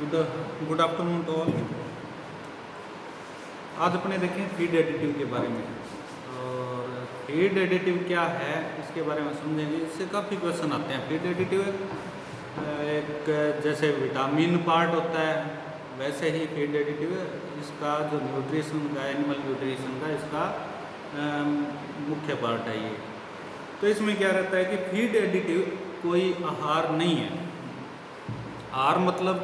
Good afternoon to all. आज अपने देखें फीड एडिटिव के बारे में। और फीड एडिटिव क्या है इसके बारे में समझेंगे। इससे काफ़ी क्वेश्चन आते हैं। फीड एडिटिव एक जैसे विटामिन पार्ट होता है वैसे ही फीड एडिटिव इसका जो न्यूट्रिशन का, एनिमल न्यूट्रिशन का इसका मुख्य पार्ट है ये। तो इसमें क्या रहता है कि फीड एडिटिव कोई आहार नहीं है। आहार मतलब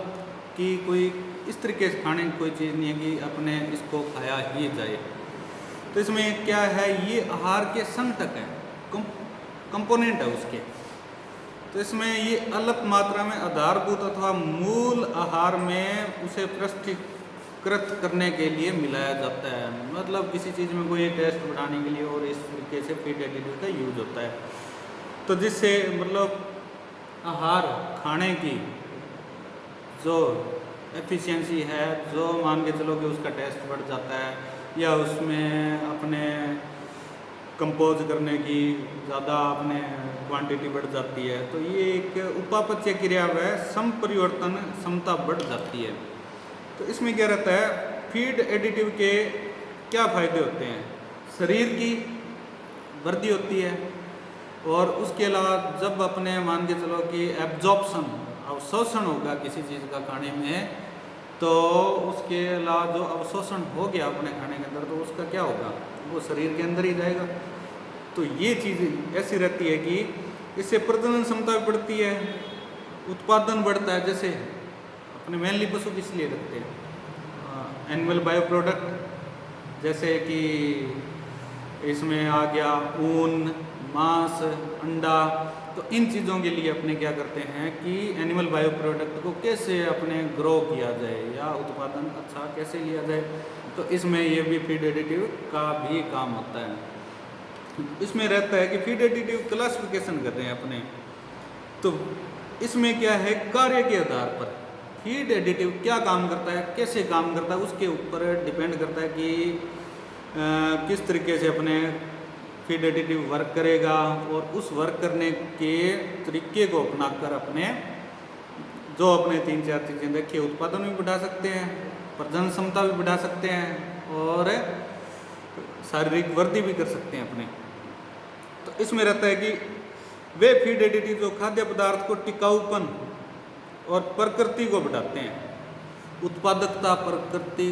कि कोई इस तरीके से खाने की कोई चीज़ नहीं है कि अपने इसको खाया ही जाए। तो इसमें क्या है, ये आहार के संघटक है, कंपोनेंट है उसके। तो इसमें ये अल्प मात्रा में आधारभूत अथवा मूल आहार में उसे प्रस्तुतिकृत करने के लिए मिलाया जाता है। मतलब किसी चीज़ में कोई टेस्ट बढ़ाने के लिए और इस तरीके से फीड एडिटिव का यूज होता है। तो जिससे मतलब आहार खाने की जो एफिशिएंसी है, जो मान के चलो कि उसका टेस्ट बढ़ जाता है या उसमें अपने कंपोज करने की ज़्यादा अपने क्वांटिटी बढ़ जाती है, तो ये एक उपापचय क्रिया व संपरिवर्तन क्षमता बढ़ जाती है। तो इसमें क्या रहता है, फीड एडिटिव के क्या फ़ायदे होते हैं। शरीर की वृद्धि होती है और उसके अलावा जब अपने मान के चलो कि एब्जॉर्प्शन अवशोषण होगा किसी चीज़ का खाने में, तो उसके अलावा जो अवशोषण हो गया अपने खाने के अंदर तो उसका क्या होगा, वो शरीर के अंदर ही जाएगा। तो ये चीज़ ऐसी रहती है कि इससे प्रजनन क्षमता भी बढ़ती है, उत्पादन बढ़ता है। जैसे अपने मेनली पशु किस लिए रखते हैं, एनिमल बायो प्रोडक्ट, जैसे कि इसमें आ गया ऊन, मांस, अंडा। तो इन चीज़ों के लिए अपने क्या करते हैं कि एनिमल बायो प्रोडक्ट को कैसे अपने ग्रो किया जाए या उत्पादन अच्छा कैसे लिया जाए, तो इसमें ये भी फीड एडिटिव का भी काम होता है। इसमें रहता है कि फीड एडिटिव क्लासिफिकेशन करते हैं अपने। तो इसमें क्या है, कार्य के आधार पर फीड एडिटिव क्या काम करता है, कैसे काम करता है, उसके ऊपर डिपेंड करता है कि किस तरीके से अपने फीड एडिटिव वर्क करेगा। और उस वर्क करने के तरीके को अपनाकर अपने जो अपने 3-4 चीज़ें देखिए, उत्पादन भी बढ़ा सकते हैं, प्रजनन क्षमता भी बढ़ा सकते हैं और शारीरिक वृद्धि भी कर सकते हैं अपने। तो इसमें रहता है कि वे फीड एडिटिव जो खाद्य पदार्थ को टिकाऊपन और प्रकृति को बढ़ाते हैं, उत्पादकता प्रकृति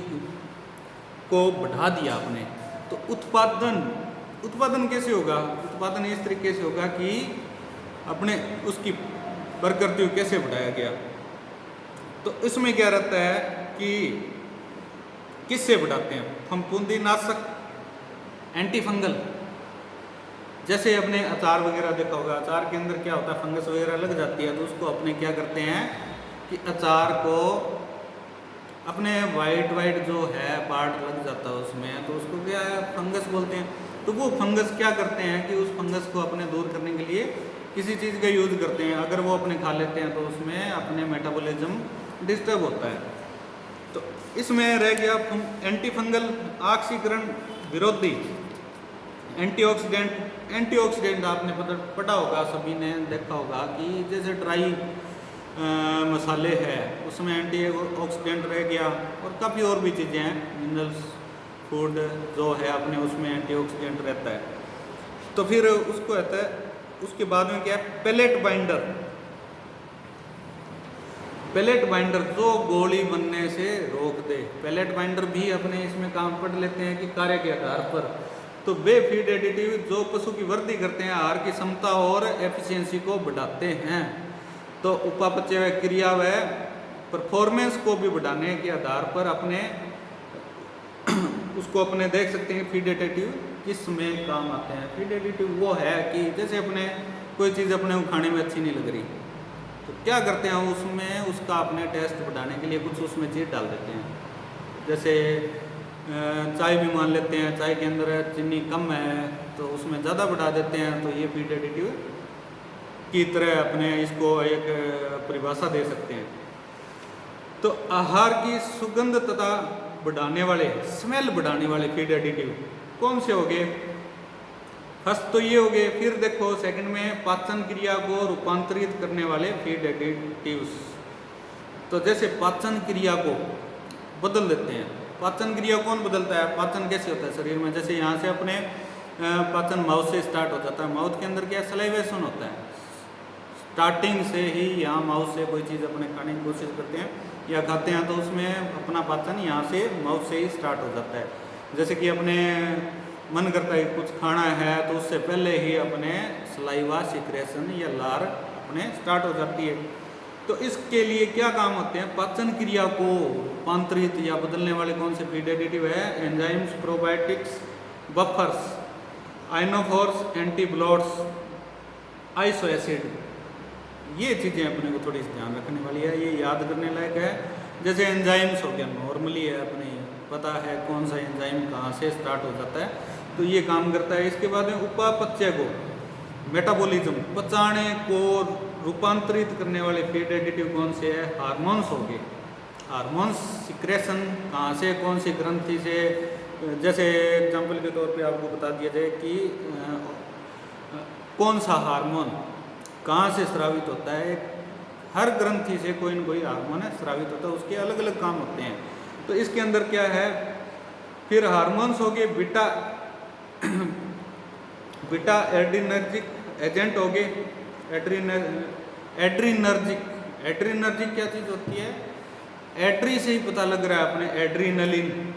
को बढ़ा दिया आपने। तो उत्पादन कैसे होगा, उत्पादन इस तरीके से होगा कि अपने उसकी प्रकृति को कैसे बढ़ाया गया। तो इसमें क्या रहता है कि किससे बढ़ाते हैं, फफूंदीनाशक, एंटी फंगल। जैसे अपने अचार वगैरह देखा होगा, अचार के अंदर क्या होता है, फंगस वगैरह लग जाती है, तो उसको अपने क्या करते हैं कि अचार को अपने वाइट जो है पार्ट लग जाता है उसमें, तो उसको क्या है, फंगस बोलते हैं। तो वो फंगस क्या करते हैं कि उस फंगस को अपने दूर करने के लिए किसी चीज़ का यूज़ करते हैं। अगर वो अपने खा लेते हैं तो उसमें अपने मेटाबॉलिज्म डिस्टर्ब होता है। तो इसमें रह गया एंटी फंगल, ऑक्सीकरण विरोधी, एंटीऑक्सीडेंट आपने पढ़ा होगा, सभी ने देखा होगा कि जैसे ड्राई मसाले हैं उसमें एंटीऑक्सीडेंट रह गया, और काफ़ी और भी चीज़ें हैं, मिनरल्स फूड जो है अपने उसमें एंटीऑक्सीडेंट रहता है। तो फिर उसको रहता है, उसके बाद में क्या है, पेलेट बाइंडर जो गोली बनने से रोक दे। पेलेट बाइंडर भी अपने इसमें काम पढ़ लेते हैं कि कार्य के आधार पर। तो वे फीड एडिटिव जो पशु की वृद्धि करते हैं, आहार की क्षमता और एफिशिएंसी को बढ़ाते हैं। तो उपापचय क्रिया व परफॉर्मेंस को भी बढ़ाने के आधार पर अपने उसको अपने देख सकते हैं फीड एडिटिव किस में काम आते हैं। फीड एडिटिव वो है कि जैसे अपने कोई चीज़ अपने को खाने में अच्छी नहीं लग रही, तो क्या करते हैं उसमें उसका अपने टेस्ट बढ़ाने के लिए कुछ उसमें चीज़ डाल देते हैं। जैसे चाय भी मान लेते हैं, चाय के अंदर चीनी कम है तो उसमें ज़्यादा बढ़ा देते हैं। तो ये फीड एडिटिव की तरह अपने इसको एक परिभाषा दे सकते हैं। तो आहार की सुगंध तथा बढ़ाने वाले, स्मेल बढ़ाने वाले फीड एडिटिव कौन से हो गए, फर्स्ट तो ये हो गए। फिर देखो सेकंड में पाचन क्रिया को रूपांतरित करने वाले फीड एडिटिव्स, तो जैसे पाचन क्रिया को बदल देते हैं। पाचन क्रिया कौन बदलता है? पाचन कैसे होता है शरीर में? जैसे यहाँ से अपने पाचन माउथ से स्टार्ट हो जाता है। माउथ के अंदर क्या सलाइवेशन होता है, स्टार्टिंग से ही यहाँ माउथ से कोई चीज़ अपने खाने की कोशिश करते हैं या खाते हैं, तो उसमें अपना पाचन यहाँ से माउथ से ही स्टार्ट हो जाता है। जैसे कि अपने मन करता है कुछ खाना है तो उससे पहले ही अपने सलाइवा सिक्रेशन या लार अपने स्टार्ट हो जाती है। तो इसके लिए क्या काम होते हैं? पाचन क्रिया को रूपांतरित या बदलने वाले कौन से फीड एडिटिव है? Enzymes, probiotics, buffers, ionophores, antibloats, iso acid. ये चीज़ें अपने को थोड़ी सी ध्यान रखने वाली है, ये याद करने लायक है। जैसे एंजाइम्स हो गया, नॉर्मली है, अपने पता है कौन सा एंजाइम कहाँ से स्टार्ट हो जाता है, तो ये काम करता है। इसके बाद में उपापचय को, मेटाबॉलिज्म, पचाने को रूपांतरित करने वाले फीड एडिटिव कौन से है? हार्मोन्स हो गए। हार्मोन्स सिक्रेशन कहाँ से, कौन सी ग्रंथि से? जैसे एग्जाम्पल के तौर पे आपको बता दिया जाए कि कौन सा हार्मोन कहाँ से स्रावित होता है। हर ग्रंथि से कोई न कोई हार्मोन है स्रावित होता है, उसके अलग अलग काम होते हैं। तो इसके अंदर क्या है? फिर हार्मोन्स हो गए, बीटा एड्रीनर्जिक एजेंट हो गए। एड्रीनर्जिक क्या चीज़ होती है? एड्री से ही पता लग रहा है अपने, एड्रीनलिन,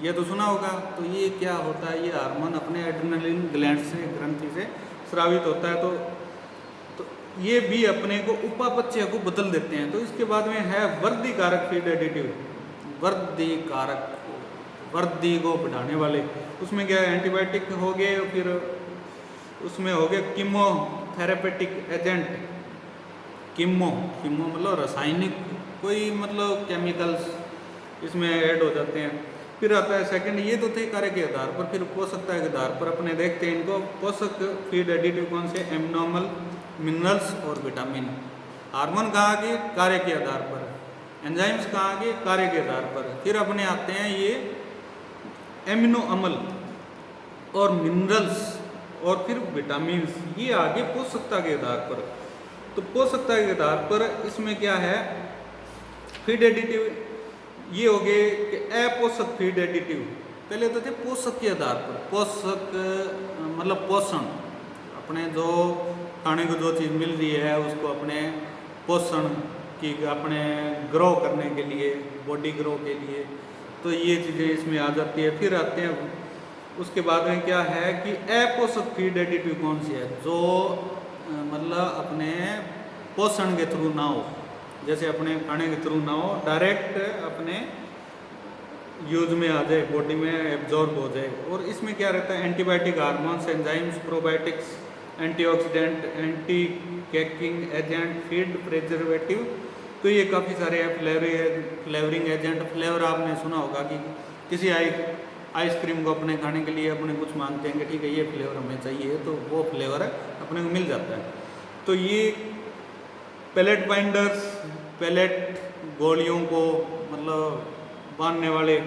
ये तो सुना होगा। तो ये क्या होता है? ये हार्मोन अपने एड्रीनलिन ग्लैंड से, ग्रंथि से स्रावित होता है। तो ये भी अपने को उपापचय को बदल देते हैं। तो इसके बाद में है वृद्धि कारक फीड एडिटिव। वृद्धि कारक, वृद्धि को बढ़ाने वाले, उसमें क्या है? एंटीबायोटिक हो गए, फिर उसमें हो गए कीमोथेरेपेटिक एजेंट। कीमो मतलब रासायनिक, कोई मतलब केमिकल्स इसमें ऐड हो जाते हैं। फिर आता है सेकंड, ये तो थे कार्य के आधार पर। फिर पोषकता के आधार पर अपने देखते हैं इनको। पोषक फीड एडिटिव कौन से? एब्नॉर्मल मिनरल्स और विटामिन। हार्मोन कहाँ के? कार्य के आधार पर। एंजाइम्स कहाँ के? कार्य के आधार पर। फिर अपने आते हैं ये एमिनो अम्ल और मिनरल्स और फिर विटामिन, ये आगे पोषकता के आधार पर। तो पोषकता के आधार पर इसमें क्या है? फीड एडिटिव ये हो गए कि अपोषक फीड एडिटिव। पहले तो थे पोषक के आधार पर। पोषक मतलब पोषण, अपने जो खाने को जो चीज़ मिल रही है उसको अपने पोषण की, अपने ग्रो करने के लिए, बॉडी ग्रो के लिए, तो ये चीज़ें इसमें आ जाती है। फिर आते हैं उसके बाद में क्या है कि अपोषक फीड एडिटिव कौन सी है? जो मतलब अपने पोषण के थ्रू ना हो, जैसे अपने खाने के थ्रू ना हो, डायरेक्ट अपने यूज में आ जाए, बॉडी में एब्जॉर्ब हो जाए। और इसमें क्या रहता है? Antibiotic, hormones, enzymes, probiotics, antioxidant, anti कैकिंग agent, feed preservative. तो ये काफ़ी सारे हैं। फ्लेवरिंग एजेंट, फ्लेवर आपने सुना होगा कि किसी आइसक्रीम को अपने खाने के लिए अपने कुछ मांगते हैं कि ठीक है ये फ्लेवर हमें चाहिए, तो वो फ्लेवर अपने को मिल जाता है। तो ये पैलेट बाइंडर्स, पैलेट गोलियों को मतलब बांधने वाले,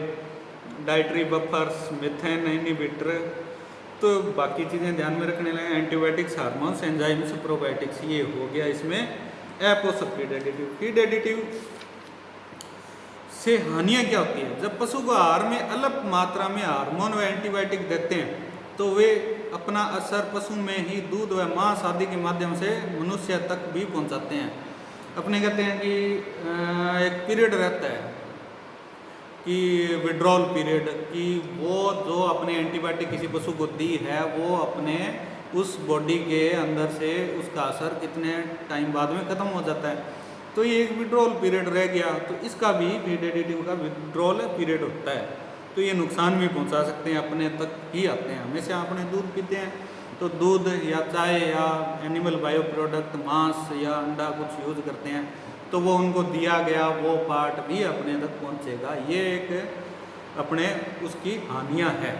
डाइटरी बफर्स, मिथेन इनहिबिटर, तो बाकी चीज़ें ध्यान में रखने लगे। एंटीबायोटिक्स, हार्मोन्स, एंजाइम्स, प्रोबायोटिक्स, ये हो गया इसमें अपोषक फीड एडिटिव। फीड एडिटिव से हानियाँ क्या होती है? जब पशु को आहार में अल्प मात्रा में हार्मोन व एंटीबायोटिक देते हैं तो वे अपना असर पशु में ही दूध व मांस आदि के माध्यम से मनुष्य तक भी पहुंचाते हैं। अपने कहते हैं कि एक पीरियड रहता है कि विड्रॉल पीरियड, कि वो जो अपने एंटीबायोटिक किसी पशु को दी है वो अपने उस बॉडी के अंदर से उसका असर कितने टाइम बाद में ख़त्म हो जाता है। तो ये एक विड्रॉल पीरियड रह गया, तो इसका भी फीड एडिटिव का विड्रॉल पीरियड होता है। तो ये नुकसान भी पहुंचा सकते हैं, अपने तक ही आते हैं। हमेशा अपने दूध पीते हैं तो दूध या चाय या एनिमल बायो प्रोडक्ट, मांस या अंडा कुछ यूज़ करते हैं तो वो उनको दिया गया वो पार्ट भी अपने तक पहुंचेगा। ये एक अपने उसकी हानियाँ है।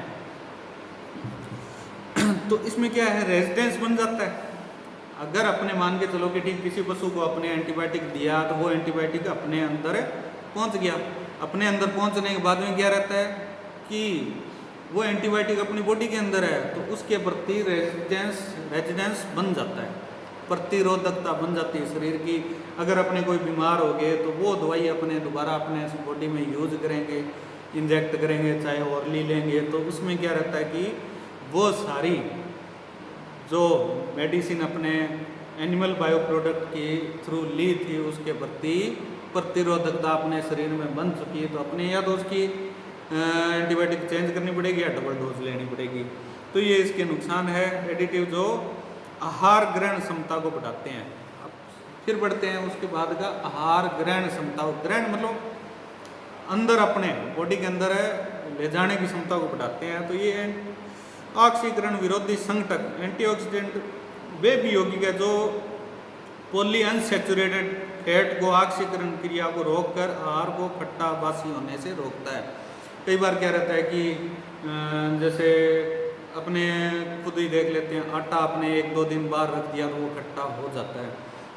तो इसमें क्या है? रेजिस्टेंस बन जाता है। अगर अपने मान के चलो कि ठीक किसी पशु को अपने एंटीबायोटिक दिया तो वो एंटीबायोटिक अपने अंदर पहुंच गया। अपने अंदर पहुंचने के बाद में क्या रहता है कि वो एंटीबायोटिक अपनी बॉडी के अंदर है तो उसके प्रति रेजिस्टेंस बन जाता है। प्रतिरोधकता बन जाती है शरीर की। अगर अपने कोई बीमार हो गए तो वो दवाई अपने दोबारा अपने बॉडी में यूज करेंगे, इंजेक्ट करेंगे, चाहे ओरली लेंगे, तो उसमें क्या रहता है कि वो सारी जो मेडिसिन अपने एनिमल बायो प्रोडक्ट के थ्रू ली थी उसके प्रति प्रतिरोधकता अपने शरीर में बन चुकी है, तो अपने या तो उसकी एंटीबायोटिक चेंज करनी पड़ेगी या डबल डोज लेनी पड़ेगी। तो ये इसके नुकसान है। एडिटिव जो आहार ग्रहण क्षमता को बढ़ाते हैं। अब फिर बढ़ते हैं उसके बाद का आहार ग्रहण क्षमता। ग्रहण मतलब अंदर अपने बॉडी के अंदर ले जाने की क्षमता को बढ़ाते हैं। तो ये ऑक्सीकरण विरोधी संघटक एंटीऑक्सीडेंट वे भी यौगिक है जो पॉली अनसैचुरेटेड फैट को ऑक्सीकरण क्रिया को रोककर आहार को खट्टा बासी होने से रोकता है। कई बार क्या रहता है कि जैसे अपने खुद ही देख लेते हैं, आटा अपने 1-2 दिन बाद रख दिया तो वो खट्टा हो जाता है।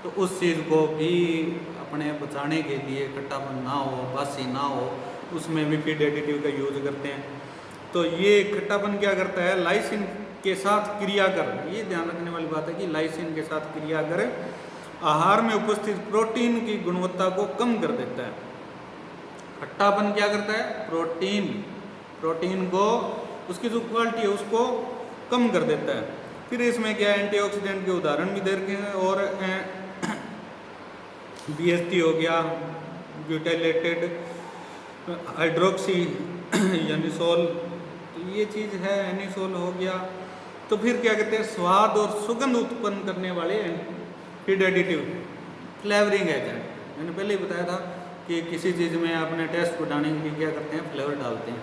तो उस चीज़ को भी अपने बचाने के लिए, खट्टापन ना हो, बासी ना हो, उसमें भी फीड एडिटिव का यूज करते हैं। तो ये खट्टापन क्या करता है, लाइसिन के साथ क्रिया कर, ये ध्यान रखने वाली बात है कि लाइसिन के साथ क्रिया कर आहार में उपस्थित प्रोटीन की गुणवत्ता को कम कर देता है। खट्टापन क्या करता है, प्रोटीन को, उसकी जो क्वालिटी है उसको कम कर देता है। फिर इसमें क्या एंटीऑक्सीडेंट के उदाहरण भी दे रखे हैं, और BST हो गया, ब्यूटाइलेटेड हाइड्रोक्सी एनिसोल, तो ये चीज़ है, एनिसोल हो गया। तो फिर क्या कहते हैं, स्वाद और सुगंध उत्पन्न करने वाले फीड एडिटिव, फ्लेवरिंग एजेंट। मैंने पहले ही बताया था कि किसी चीज़ में अपने टेस्ट बढ़ाने के लिए क्या करते हैं, फ्लेवर डालते हैं।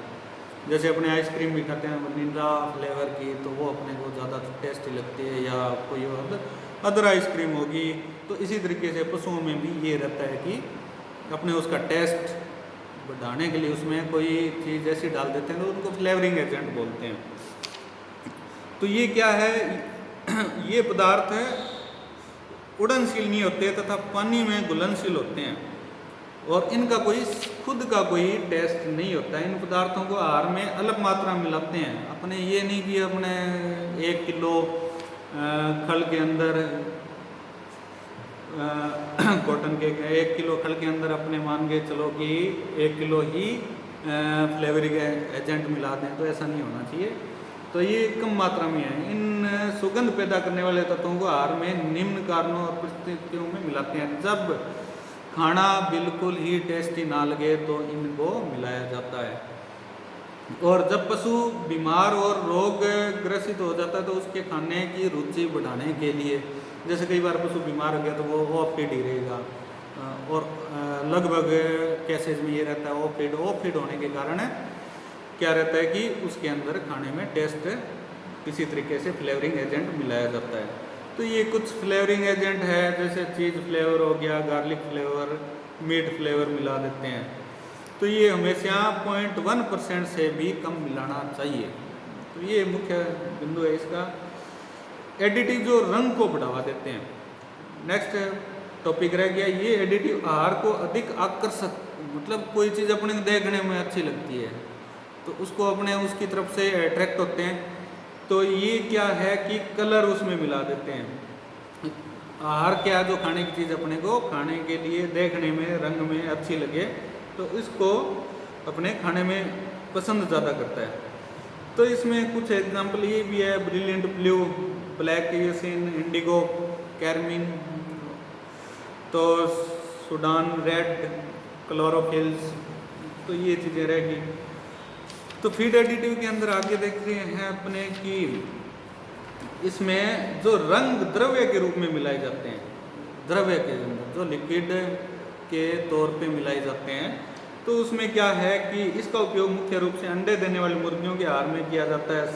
जैसे अपने आइसक्रीम भी खाते हैं वनीला फ्लेवर की, तो वो अपने को ज़्यादा टेस्टी लगती है, या कोई अदर आइसक्रीम होगी। तो इसी तरीके से पशुओं में भी ये रहता है कि अपने उसका टेस्ट बढ़ाने के लिए उसमें कोई चीज़ ऐसी डाल देते हैं तो उनको फ्लेवरिंग एजेंट बोलते हैं। तो ये क्या है, ये पदार्थ उड़नशील नहीं होते तथा पानी में घुलनशील होते हैं, और इनका कोई खुद का कोई टेस्ट नहीं होता। इन पदार्थों को आहार में अलग मात्रा में मिलाते हैं। अपने ये नहीं कि अपने 1 किलो खल के अंदर कॉटन के 1 किलो खल के अंदर अपने मान के चलो कि 1 किलो ही फ्लेवरिंग एजेंट मिला दें, तो ऐसा नहीं होना चाहिए। तो ये कम मात्रा में है। इन सुगंध पैदा करने वाले तत्वों को आहार में निम्न कारणों और परिस्थितियों में मिलाते हैं। जब खाना बिल्कुल ही टेस्टी ना लगे तो इनको मिलाया जाता है। और जब पशु बीमार और रोग ग्रसित हो जाता है तो उसके खाने की रुचि बढ़ाने के लिए, जैसे कई बार पशु बीमार हो गया तो वो ऑफ फीड ही रहेगा, और लगभग केसेज में ये रहता है ऑफ फीड होने के कारण क्या रहता है कि उसके अंदर खाने में टेस्ट किसी तरीके से फ्लेवरिंग एजेंट मिलाया जाता है। तो ये कुछ फ्लेवरिंग एजेंट है, जैसे चीज़ फ्लेवर हो गया, गार्लिक फ्लेवर, मीट फ्लेवर मिला देते हैं। तो ये हमेशा 0.1% से भी कम मिलाना चाहिए। तो ये मुख्य बिंदु है इसका। एडिटिव जो रंग को बढ़ावा देते हैं। नेक्स्ट टॉपिक रह गया, ये एडिटिव आहार को अधिक आकर्षक, मतलब कोई चीज़ अपने देखने में अच्छी लगती है तो उसको अपने उसकी तरफ से अट्रैक्ट होते हैं। तो ये क्या है कि कलर उसमें मिला देते हैं। आहार क्या, जो खाने की चीज़ अपने को खाने के लिए देखने में, रंग में अच्छी लगे, तो इसको अपने खाने में पसंद ज़्यादा करता है। तो इसमें कुछ एग्जांपल ये भी है, brilliant blue, black eosin, indigo, carmine, तो सूडान रेड, क्लोरोफिल्स, तो ये चीज़ें रहेगी। तो फीड एडिटिव के अंदर आगे देख रहे हैं अपने कि इसमें जो रंग द्रव्य के रूप में मिलाए जाते हैं, द्रव्य के अंदर जो लिक्विड के तौर पे मिलाए जाते हैं, तो उसमें क्या है कि इसका उपयोग मुख्य रूप से अंडे देने वाली मुर्गियों के आहार में किया जाता है।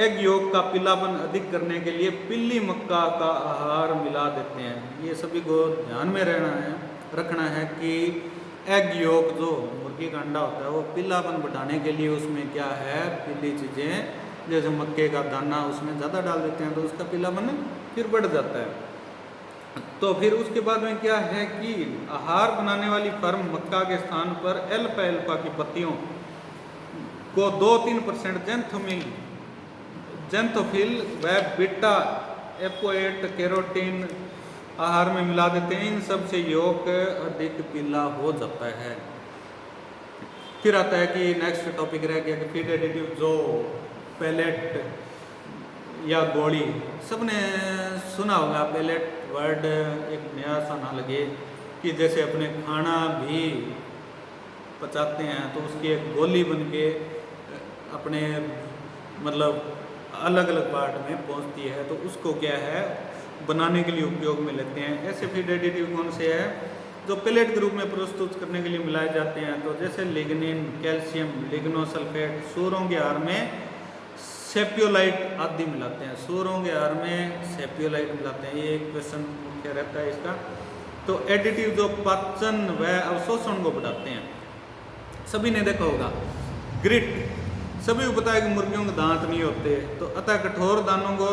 एग योग का पीलापन अधिक करने के लिए पिल्ली मक्का का आहार मिला देते हैं। ये सभी को ध्यान में रखना है कि एग योग जो मुर्गी का अंडा होता है वो पीलापन बढ़ाने के लिए उसमें क्या है, पीली चीज़ें जैसे मक्के का दाना उसमें ज़्यादा डाल देते हैं तो उसका पीलापन फिर बढ़ जाता है। तो फिर उसके बाद में क्या है कि आहार बनाने वाली फर्म मक्का के स्थान पर एल्फा की पत्तियों को 2-3% जेंथोफिल व बीटा एपोएट, कैरोटीन आहार में मिला देते हैं, इन सब से यौक अधिक पीला हो जाता है। फिर आता है कि नेक्स्ट टॉपिक रह गया कि फीड एडिटिव जो पेलेट या गोली, सबने सुना होगा पेलेट वर्ड, एक नया सा ना लगे कि जैसे अपने खाना भी पचाते हैं तो उसकी एक गोली बन के अपने मतलब अलग अलग पार्ट में पहुंचती है, तो उसको क्या है बनाने के लिए उपयोग में लेते हैं। ऐसे फीड एडिटिव कौन से है जो पेलेट के रूप में प्रस्तुत करने के लिए मिलाए जाते हैं? तो जैसे लिग्निन, कैल्शियम, लिग्नोसल्फेट, सूअरों के आहार में सेपियोलाइट आदि मिलाते हैं, सूअरों के आहार में सेपियोलाइट मिलाते हैं। ये एक क्वेश्चन मुख्य रहता है इसका। तो एडिटिव जो पाचन व अवशोषण को बढ़ाते हैं, सभी ने देखा होगा ग्रिट, सभी को पता है कि मुर्गियों के दांत नहीं होते, तो अतः कठोर दानों को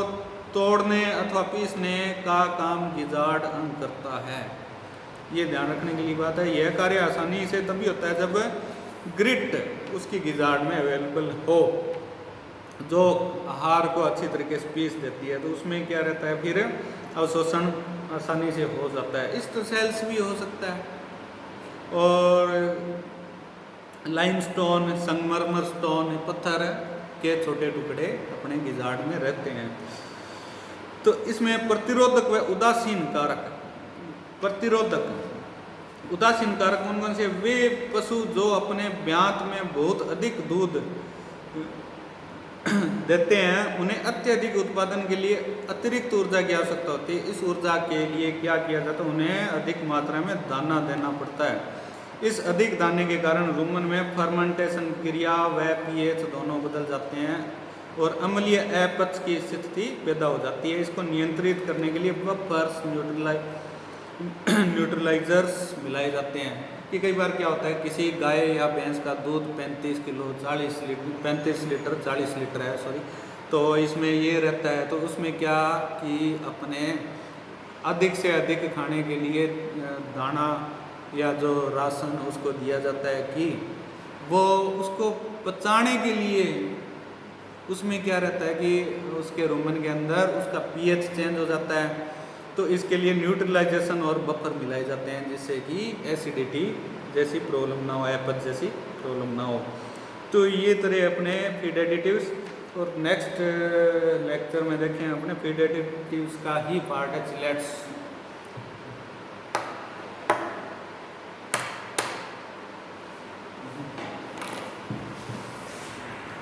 तोड़ने अथवा पीसने का काम गिजार्ड अंग करता है। ये ध्यान रखने के लिए बात है। यह कार्य आसानी से तभी होता है जब ग्रिट उसकी गिजार्ड में अवेलेबल हो, जो आहार को अच्छी तरीके से पीस देती है, तो उसमें क्या रहता है फिर अवशोषण आसानी से हो जाता है। इस सेल्स भी हो सकता है। और लाइमस्टोन, संगमरमर स्टोन, पत्थर के छोटे टुकड़े अपने गिजार्ड में रहते हैं। तो इसमें प्रतिरोधक व उदासीन कारक, प्रतिरोधक उदासीन कारक कौन कौन से? वे पशु जो अपने ब्यात में बहुत अधिक दूध देते हैं, उन्हें अत्यधिक उत्पादन के लिए अतिरिक्त ऊर्जा की आवश्यकता होती है। इस ऊर्जा के लिए क्या किया जाता है? उन्हें अधिक मात्रा में दाना देना पड़ता है। इस अधिक दाने के कारण रुमन में फर्मेंटेशन क्रिया व पीएच दोनों बदल जाते हैं और अम्लीय अपच की स्थिति पैदा हो जाती है। इसको नियंत्रित करने के लिए बफर्स, न्यूट्रलाइजर्स मिलाए जाते हैं। कि कई बार क्या होता है, किसी गाय या भैंस का दूध 35 किलो 40 लीटर 35 लीटर 40 लीटर है सॉरी, तो इसमें ये रहता है, तो उसमें क्या कि अपने अधिक से अधिक खाने के लिए दाना या जो राशन उसको दिया जाता है कि वो उसको पचाने के लिए उसमें क्या रहता है कि उसके रुमन के अंदर उसका पीएच चेंज हो जाता है, तो इसके लिए न्यूट्रलाइजेशन और बफर मिलाए जाते हैं जिससे कि एसिडिटी जैसी प्रॉब्लम ना हो, अपच जैसी प्रॉब्लम ना हो। तो ये तरह अपने फीड एडिटिव्स, और नेक्स्ट लेक्चर में देखें अपने फीड एडिटिव्स का ही पार्ट है चिलेट्स।